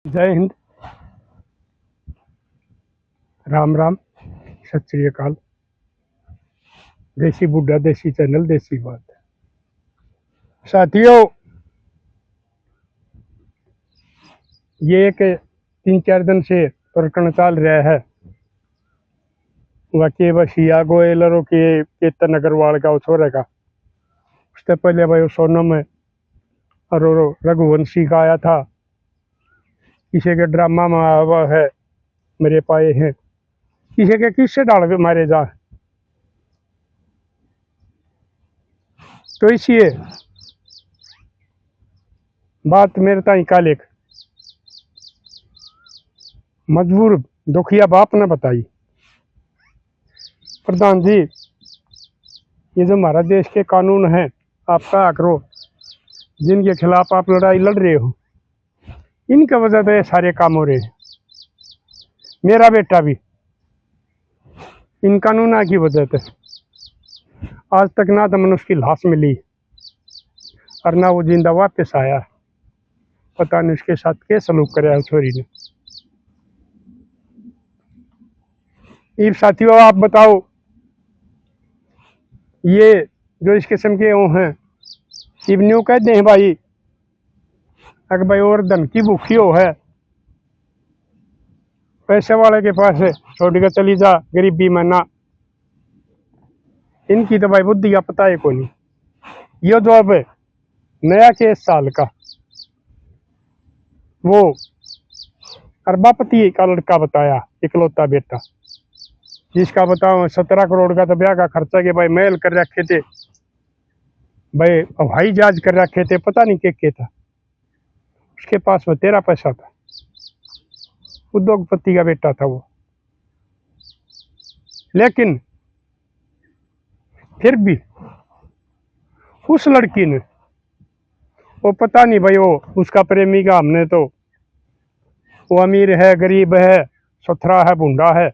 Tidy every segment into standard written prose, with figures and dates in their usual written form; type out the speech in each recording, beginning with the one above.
जय हिंद। राम राम। सत श्री अकाल। देसी बुड्ढा देसी चैनल देसी बात। साथियों, ये एक 3-4 दिन से प्रकरण चल रहा है वाकई बसिया गोयलरों के केतन अग्रवाल का छोरे का। उससे पहले भाई वो सोनम और रघुवंशी का आया था, किसी के ड्रामा में आया हुआ है, मेरे पाए हैं, किसी के किससे डाल के मारे जा। तो इसलिए बात मेरे ताई काल एक मजबूर दुखिया बाप ने बताई। प्रधान जी, ये जो हमारा देश के कानून हैं, आप क्या करो, जिनके खिलाफ आप लड़ाई लड़ रहे हो, इनकी वजह से ये सारे काम हो रहे हैं। मेरा बेटा भी इन कानूनों की वजह से आज तक ना तो मैंने उसकी लाश मिली और ना वो जिंदा वापस आया। पता नहीं उसके साथ क्या सलूक कराया छोरी ने। ये साथियों, आप बताओ, ये जो इस किस्म के वो हैं, इवन्यू कहते हैं भाई, अगर भाई और धन की भूखी हो है, पैसे वाले के पास है, छोड़ के चली जा, गरीबी में ना। इनकी तो भाई बुद्धि का पता है को नहीं। ये जो अब नया केस साल का, वो अरबापति का लड़का बताया, इकलौता बेटा, जिसका बताओ 17 करोड़ का तो ब्याह का खर्चा के भाई महल कर रखे थे, भाई हवाई जहाज कर रखे थे, पता नहीं क्या था उसके पास में। तेरा पैसा था, उद्योगपति का बेटा था वो। लेकिन फिर भी उस लड़की ने, वो पता नहीं भाई, वो उसका प्रेमी का, हमने तो, वो अमीर है, गरीब है, सुथरा है, भूंडा है,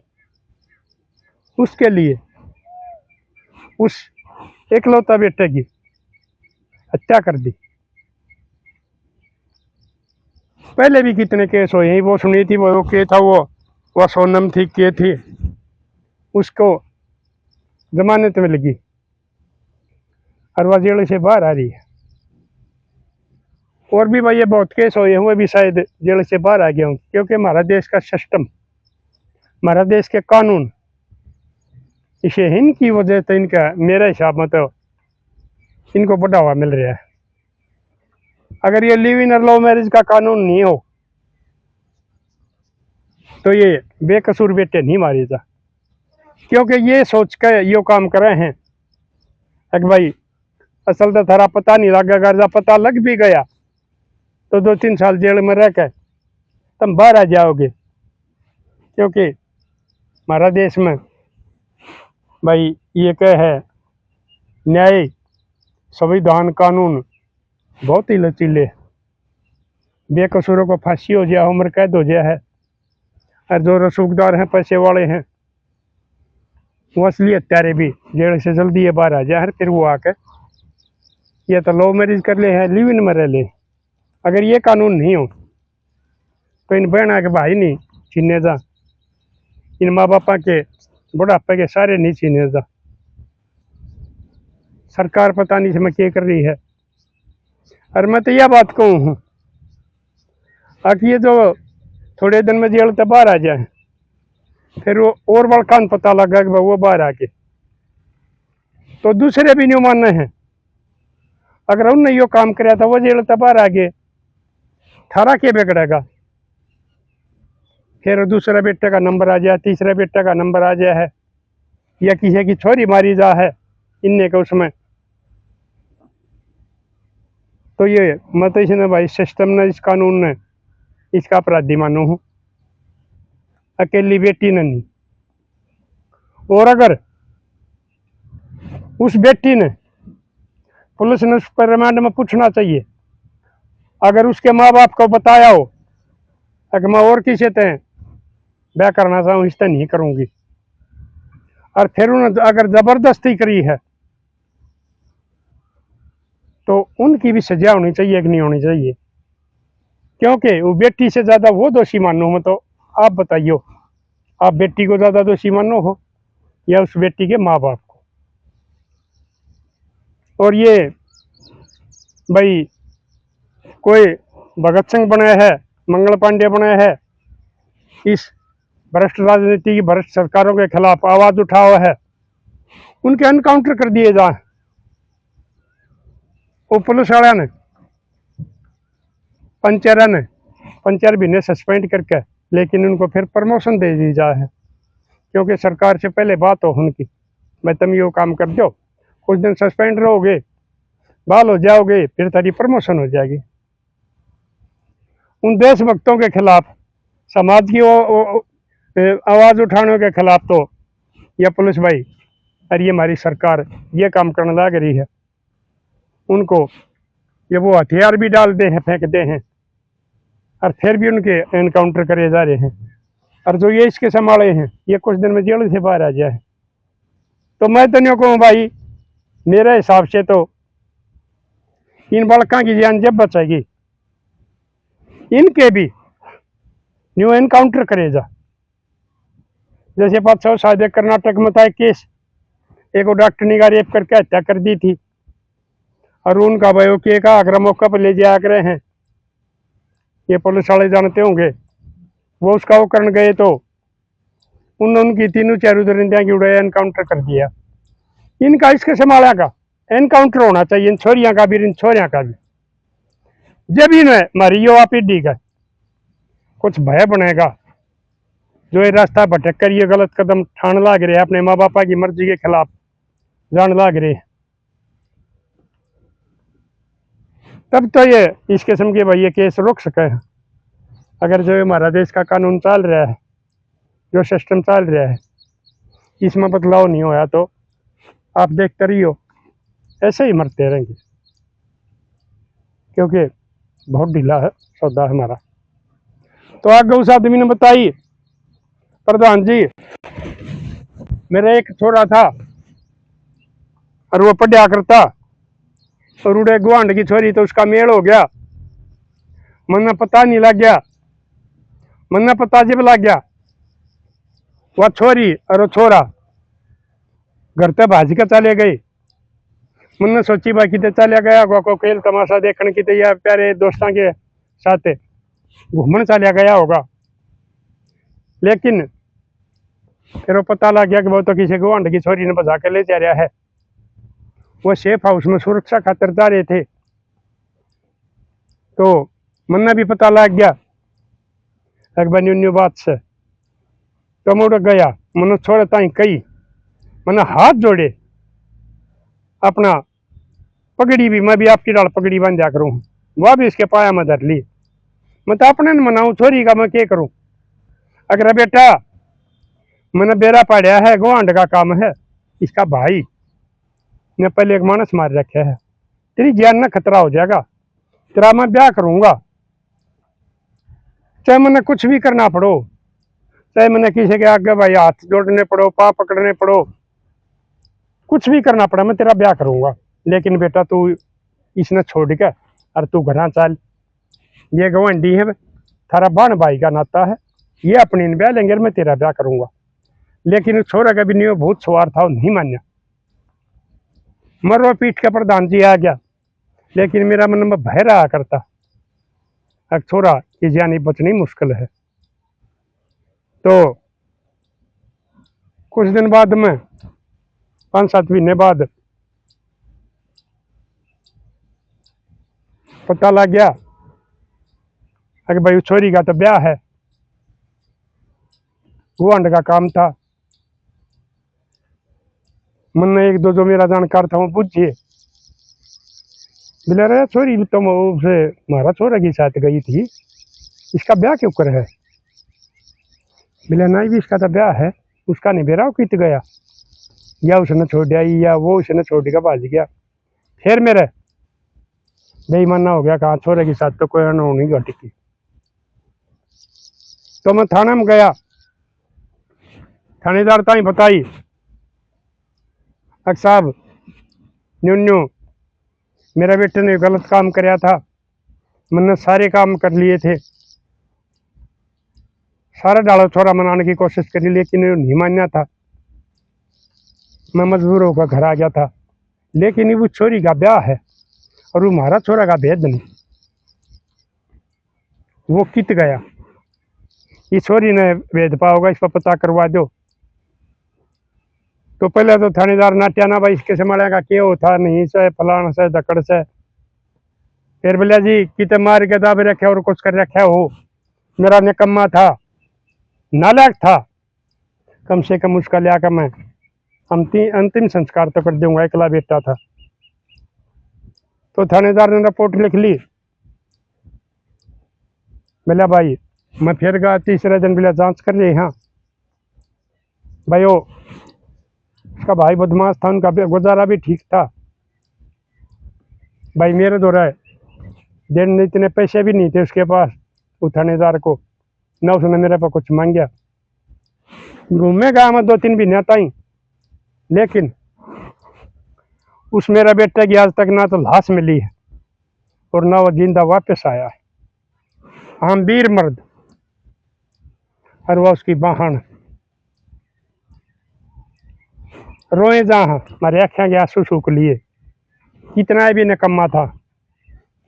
उसके लिए उस एकलौता बेटे की हत्या कर दी। पहले भी कितने केस हुए हैं, वो सुनी थी, वो के था, वो सोनम थी, के थी, उसको जमानत में लगी और वह जेल से बाहर आ रही है। और भी भाई ये बहुत केस हुए हैं, वो भी शायद जेल से बाहर आ गया हूँ, क्योंकि हमारा देश का सिस्टम, हमारा देश के कानून, इसे इनकी वजह से, इनका मेरे हिसाब में तो इनको बढ़ावा मिल रहा है। अगर ये लिव इन और लव मैरिज का कानून नहीं हो तो ये बेकसूर बेटे नहीं मारे जा, क्योंकि ये सोच कर यो काम कर रहे हैं कि भाई असल तो थारा पता नहीं लगा, अगर जब पता लग भी गया तो 2-3 साल जेल में रह कर तुम बाहर आ जाओगे। क्योंकि हमारा देश में भाई ये क्या है, न्याय, संविधान, कानून बहुत ही लचीले। बेकसूरों को फांसी हो जाए, उम्र कैद हो जाए है, और जो रसूखदार हैं, पैसे वाले हैं, वो असली हत्यारे भी जेल से जल्दी ये बाहर आ जाए, फिर वो आकर ये तो लव मैरिज कर ले है, लिव इन में रह ले। अगर ये कानून नहीं हो तो इन बहना के भाई नहीं छीने जा, इन माँ बापा के बुढ़ापे के सारे नहीं छीने जा। सरकार पता नहीं इसमें क्या कर रही है। और मैं तो यह बात कहूँ हूँ, आखिर ये जो थोड़े दिन में जेल से बाहर आ जाए, फिर वो और बड़कान पता लगा कि वो बाहर आके तो दूसरे भी नहीं मानने हैं। अगर उनने यो काम कराया था, वो जेल से बाहर आ गए, थारा के बिगड़ेगा। फिर दूसरे बेटे का नंबर आ जाए, तीसरे बेटे का नंबर आ जाए है, या किसी की छोरी मारी जा है इनने के उसमें। तो ये मैं तो इसने भाई सिस्टम ने, इस कानून ने, इसका अपराधी मानू हूँ, अकेली बेटी ने नहीं। और अगर उस बेटी ने, पुलिस ने उस पर रिमांड में पूछना चाहिए, अगर उसके माँ बाप को बताया हो कि मैं और किसी से ब्याह करना चाहूँ, इससे नहीं करूँगी, और फिर उन्होंने अगर जबरदस्ती करी है तो उनकी भी सजा होनी चाहिए कि नहीं होनी चाहिए। क्योंकि वो बेटी से ज्यादा वो दोषी मानो मैं, तो आप बताइयो, आप बेटी को ज्यादा दोषी मानो हो या उस बेटी के माँ बाप को? और ये भाई कोई भगत सिंह बने है, मंगल पांडे बने है, इस भ्रष्ट राजनीति की भ्रष्ट सरकारों के खिलाफ आवाज उठाओ है, उनके एनकाउंटर कर दिए जाए। वो पुलिस वाले ने पंचर भी ने सस्पेंड करके, लेकिन उनको फिर प्रमोशन दे दी जाए है, क्योंकि सरकार से पहले बात हो उनकी, मैं तुम यो काम कर दो, कुछ दिन सस्पेंड रहोगे, बाल हो जाओगे, फिर तारी प्रमोशन हो जाएगी। उन देशभक्तों के खिलाफ, समाज की आवाज उठाने के खिलाफ तो यह पुलिस भाई और ये हमारी सरकार ये काम करने लग रही है। उनको ये वो हथियार भी डालते हैं, फेंकते हैं, और फिर भी उनके एनकाउंटर करे जा रहे हैं। और जो ये इसके संभाले हैं, ये कुछ दिन में जेल से बाहर आ जाए। तो मैं तो नहीं कहूँ भाई, मेरे हिसाब से तो इन बालकों की जान जब बचेगी, इनके भी न्यू एनकाउंटर करेगा। जैसे 500 शायद कर्नाटक में था केस, एक डॉक्टरनी का रेप करके हत्या कर दी थी, और उनका भाई के का अगर मौका पर ले जाया करे हैं, ये पुलिस वाले जानते होंगे, वो उसका वो करने गए तो उनकी तीनों चारों दरिंदियां की उड़ाया, एनकाउंटर कर दिया। इनका इसके संभाला का एनकाउंटर होना चाहिए, इन छोरियां का भी, इन छोरियां का भी। जब इन्हें हमारी युवा पीढ़ी का कुछ भय बनेगा, जो ये रास्ता भटक कर ये गलत कदम ठान लाग रहे, अपने माँ बापा की मर्जी के खिलाफ जान लाग रहे, तब तो ये इस किस्म के भाई ये केस रोक सके। अगर जो हमारा देश का कानून चल रहा है, जो सिस्टम चल रहा है, इसमें बदलाव नहीं होया तो आप देखते रहियो, ऐसे ही मरते रहेंगे, क्योंकि बहुत ढीला है सौदा हमारा। तो आगे उस आदमी ने बताई, प्रधान जी मेरा एक छोरा था और वो पढ़ा करता, और उड़े गुआंढ की छोरी, तो उसका मेल हो गया, मन्ना पता नहीं लग गया, मन्ना पता जब लग गया, वह छोरी और वो छोरा घर तक भाज के चले गई। मैंने सोची भाई कितने चले गया, को खेल तमाशा देखने की, या प्यारे दोस्तों के साथ घूमने चला गया होगा। लेकिन फिर वो पता लग गया कि वो तो किसी गुआंढ की छोरी ने बजा के ले जा रहा है। वो सेफ हाउस में सुरक्षा खातिर जा रहे थे, तो मन्ना भी पता लग गया एक बार न्यू बात से। तो मुड़ गया, मैंने छोड़े ताई कही, मैंने हाथ जोड़े, अपना पगड़ी भी, मैं भी आपकी डाल पगड़ी बन जा करूँ, वह भी इसके पाया में धर ली। मैं तो अपने मनाऊँ, छोरी का मैं क्या करूँ? अगर बेटा मैंने बेरा पड़ा है, गुआंढ का काम है, इसका भाई ने पहले एक मानस मार रखा है, तेरी जान ना खतरा हो जाएगा, तेरा मैं ब्याह करूंगा, चाहे मैंने कुछ भी करना पड़ो, चाहे मैंने किसी के आगे भाई हाथ जोड़ने पड़ो, पाँव पकड़ने पड़ो, कुछ भी करना पड़ा, मैं तेरा ब्याह करूंगा। लेकिन बेटा तू इसने छोड़ के और तू घरा चल, ये गवंडी है, थारा बाण भाई का नाता है, ये अपनी ब्याह लेंगे, मैं तेरा ब्याह करूंगा। लेकिन छोरा का भी नहीं, बहुत सवार था, नहीं मान्या, मरो पीठ के प्रधान जी आ गया। लेकिन मेरा मन में भय रहा करता, अब छोरा की जानी बचनी मुश्किल है। तो कुछ दिन बाद में 5-7 महीने बाद पता लग गया कि भाई छोरी का तो ब्याह है, गुआंढ का काम था। मन एक दो जो मेरा जानकार था वो पूछिए, बोले रे छोरी तो उसे हमारा छोरा की साथ गई थी, इसका ब्याह क्यों कर है? बोले नहीं भी इसका तो ब्याह है, उसका नहीं बेरा कित गया, या उसने छोड़ दिया, या वो उसने छोड़ दिया भाज गया। फिर मेरे बेईमाना हो गया, कहा छोरे के साथ तो कोई अनहोनी घटी थी। तो मैं थाने में गया, थानेदार ताई बताई, अक साहब न्यू मेरा बेटे ने गलत काम कराया था, मैंने सारे काम कर लिए थे, सारा डालो छोरा मनाने की कोशिश करी, लेकिन वो नहीं मानना था। मैं मजबूर होकर घर आ गया था। लेकिन वो छोरी का ब्याह है और वो हमारा छोरा का भेद नहीं, वो कित गया। ये छोरी ने भेद पाओगा, इस पर पता करवा दो। तो पहले तो थानेदार नाट्या ना भाई इसके संभाले का क्या होता नहीं से फलाना से दकड़ से। फिर बोलिया जी कितने मार के दाबे रखे और कुछ कर रखे हो। मेरा निकम्मा था, नालायक था, कम से कम उसका लिया कर मैं अंतिम संस्कार तो कर दूंगा, एकला बेटा था। तो थानेदार ने रिपोर्ट लिख ली। बोला भाई मैं फिर गया तीसरे दिन, बोला जांच कर रही। हाँ भाई वो उसका भाई बदमाश था, उनका गुजारा भी ठीक था। भाई मेरे दो रहे दिन इतने पैसे भी नहीं थे उसके पास, वो थानेदार को ना उसने मेरे पर कुछ मांगा। घूमे गया मैं 2-3 महीने ताई, लेकिन उस मेरा बेटा की आज तक ना तो लाश मिली है और ना वो जिंदा वापस आया है। हम वीर मर्द और वह उसकी बहन रोए जहाँ हमारे आँखें के आंसू सूख लिए। कितना भी निकम्मा था,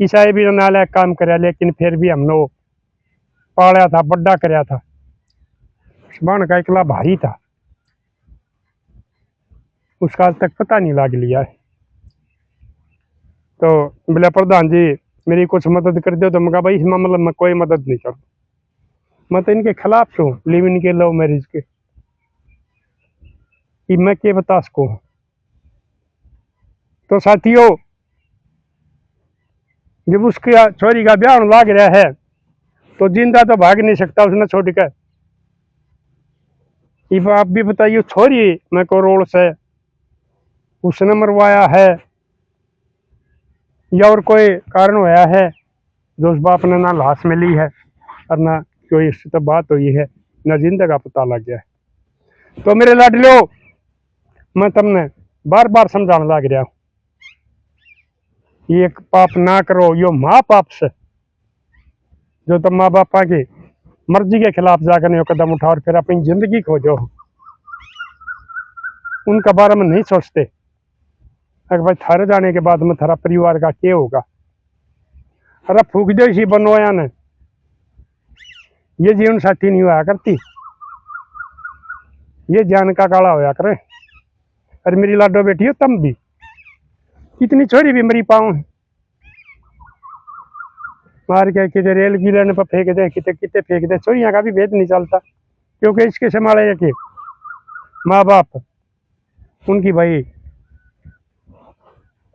किसा भी नालायक काम कराया, लेकिन फिर भी हमने वो पाला था, बड़ा कराया था। बहन का इकला भाई था, उसका आज तक पता नहीं लाग लिया है। तो बोला प्रधान जी मेरी कुछ मदद कर दो। तो मैं कहा भाई इस मामले में कोई मदद नहीं करूँ, मैं तो इनके खिलाफ हूँ, लिव इन के लव मैरिज के, कि मैं क्या बता सकूँ। तो साथियों जब उसकी छोरी का ब्याह लाग रहा है तो जिंदा तो भाग नहीं सकता उसने छोड़ कर। आप भी बताइए, छोरी मैं को रोल से उसने मरवाया है या और कोई कारण होया है जो उस बाप ने ना लाश मिली है और ना कोई इससे तो बात हुई है, ना जिंदा का पता लग गया है। तो मेरे लाडलो मैं तुमने बार बार समझाने लग रहा हूँ, ये एक पाप ना करो, यो माँ पाप से जो तुम माँ बापा की मर्जी के खिलाफ जाकर नहीं कदम उठाओ और फिर अपनी जिंदगी खोजो, उनका बारे में नहीं सोचते। अगर भाई थारे जाने के बाद में थारा परिवार का क्या होगा। अरे फूक दो इसी बनवाया ने, ये जीवन साथी नहीं हुआ करती, ये जान का काला होया करे। अरे मेरी लाडो बेटी हो तुम भी, कितनी छोरी भी मरी पाओ मार के, कितने रेल गिलने पर फेंक दे, कितने कितने फेंक दे, छोरियाँ का भी भेद नहीं चलता। क्योंकि इसके संभाले कि माँ बाप उनकी भाई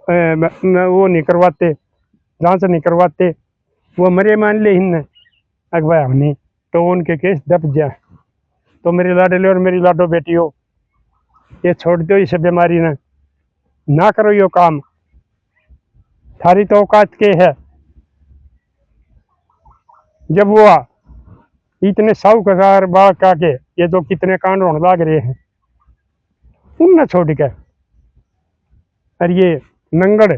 वो नहीं करवाते, जांच नहीं करवाते, वो मरे मान ले हिन्ने अग भाई हमने, तो उनके केस दब जाए। तो मेरी लाडली और मेरी लाडो बेटी हो, ये छोड़ दो इस बीमारी ने, ना करो यो काम, थारी तो औकात के है। जब वो इतने 100,000 बाढ़ का के ये तो कितने कांड होने लग रहे हैं, उन छोड़ के और ये नंगड़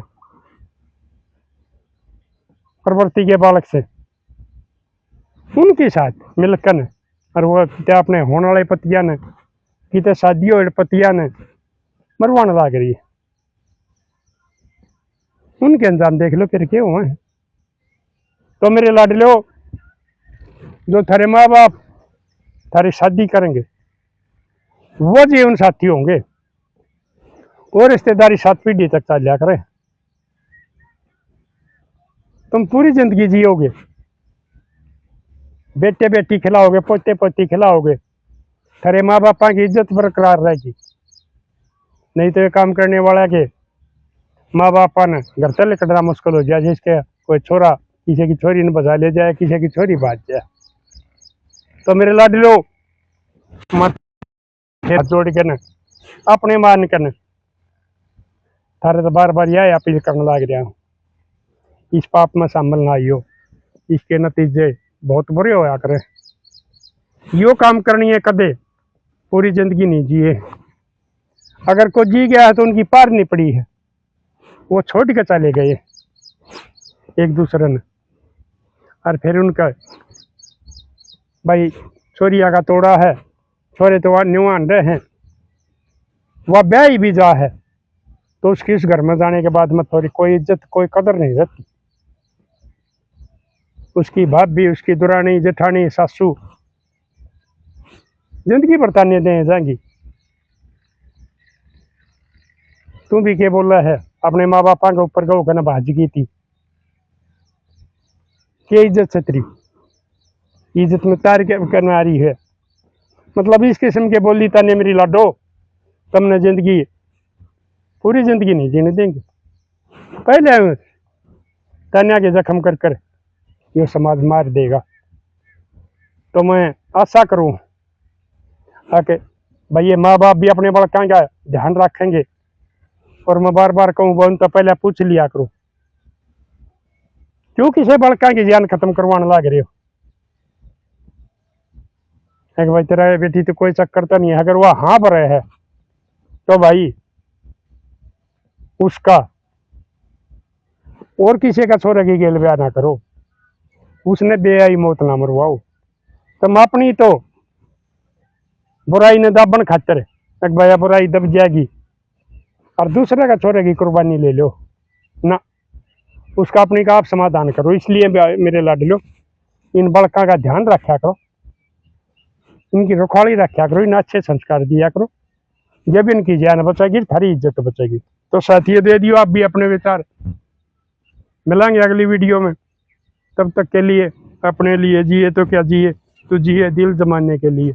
प्रवृत्ति के बालक से उनके साथ मिलकर और वो कितने अपने होने वाले पतिया ने, कितने शादियों पतिया ने मरवाने लग रही है, उनके अंजाम देख लो फिर क्या हुआ है। तो मेरे लाडलो जो थारे माँ बाप थारी शादी करेंगे वो जीवन साथी होंगे और रिश्तेदारी 7 पीढ़ी तक चल करे, तुम पूरी जिंदगी जियोगे, बेटे बेटी खिलाओगे, पोते पोती खिलाओगे, थारे माँ बापा की इज्जत बरकरार रहेगी। नहीं तो ये काम करने वाला के माँ बापा ने घर तले कटना मुश्किल हो जाए, जिसके कोई छोरा किसी की छोरी ने बजा ले जाए, किसी की छोरी बाज जाए। तो मेरे लाडलो मत जोड़ के न अपने मान कर थारे तो बार बार यह अपील करने लग रहा हूँ, इस पाप में शामिल ना आइयो, इसके नतीजे बहुत बुरे होया करे। यो काम करनी है कदे पूरी जिंदगी नहीं जिए, अगर कोई जी गया है तो उनकी पार नहीं पड़ी है, वो छोड़ के चले गए एक दूसरे ने। और फिर उनका भाई छोरिया का तोड़ा है, छोरे तो न्यूआन रहे हैं, वह ब्याह ही भी जा है, तो उसकी इस घर में जाने के बाद में थोड़ी कोई इज्जत कोई कदर नहीं रहती। उसकी भाभी, उसकी दुरानी, जेठानी, सासू जिंदगी भर ताने दे जाएंगी। तू भी क्या बोला है अपने माँ बापा के ऊपर गौ कहना भाज की थी, क्या इज्जत से तेरी इज्जत में तार के करने आ रही है। मतलब इस किस्म के बोली ताने मेरी लाडो, तुमने जिंदगी पूरी जिंदगी नहीं जीने देंगे। पहले तान्या के जख्म कर कर ये समाज मार देगा। तो मैं आशा करूं कि भाई ये माँ बाप भी अपने बड़का का ध्यान रखेंगे। और मैं बार बार कहूँ बोन तो पहले पूछ लिया करो, क्यों किसी बड़का की जान खत्म करवाने लग रहे हो। एक भाई तेरा बेटी तो कोई चक्कर तो नहीं है, अगर वह हाँ पर है तो भाई उसका और किसी का छोरे की गेल ब्याह ना करो, उसने बेआई मौत ना मरवाओ। तुम अपनी तो बुराई ने दाबन खातर एक भाई बुराई दब जाएगी और दूसरे का छोरे की कुर्बानी ले लो ना, उसका अपनी का आप समाधान करो। इसलिए मेरे लाडलो इन बड़का का ध्यान रखा करो, इनकी रखवाली रखा करो, इन अच्छे संस्कार दिया करो। जब इनकी जान बचेगी थारी इज्जत बचेगी। तो साथियों दे दियो आप भी अपने विचार, मिलेंगे अगली वीडियो में। तब तक के लिए अपने लिए जिए तो क्या जिए, तो जिए दिल जमाने के लिए।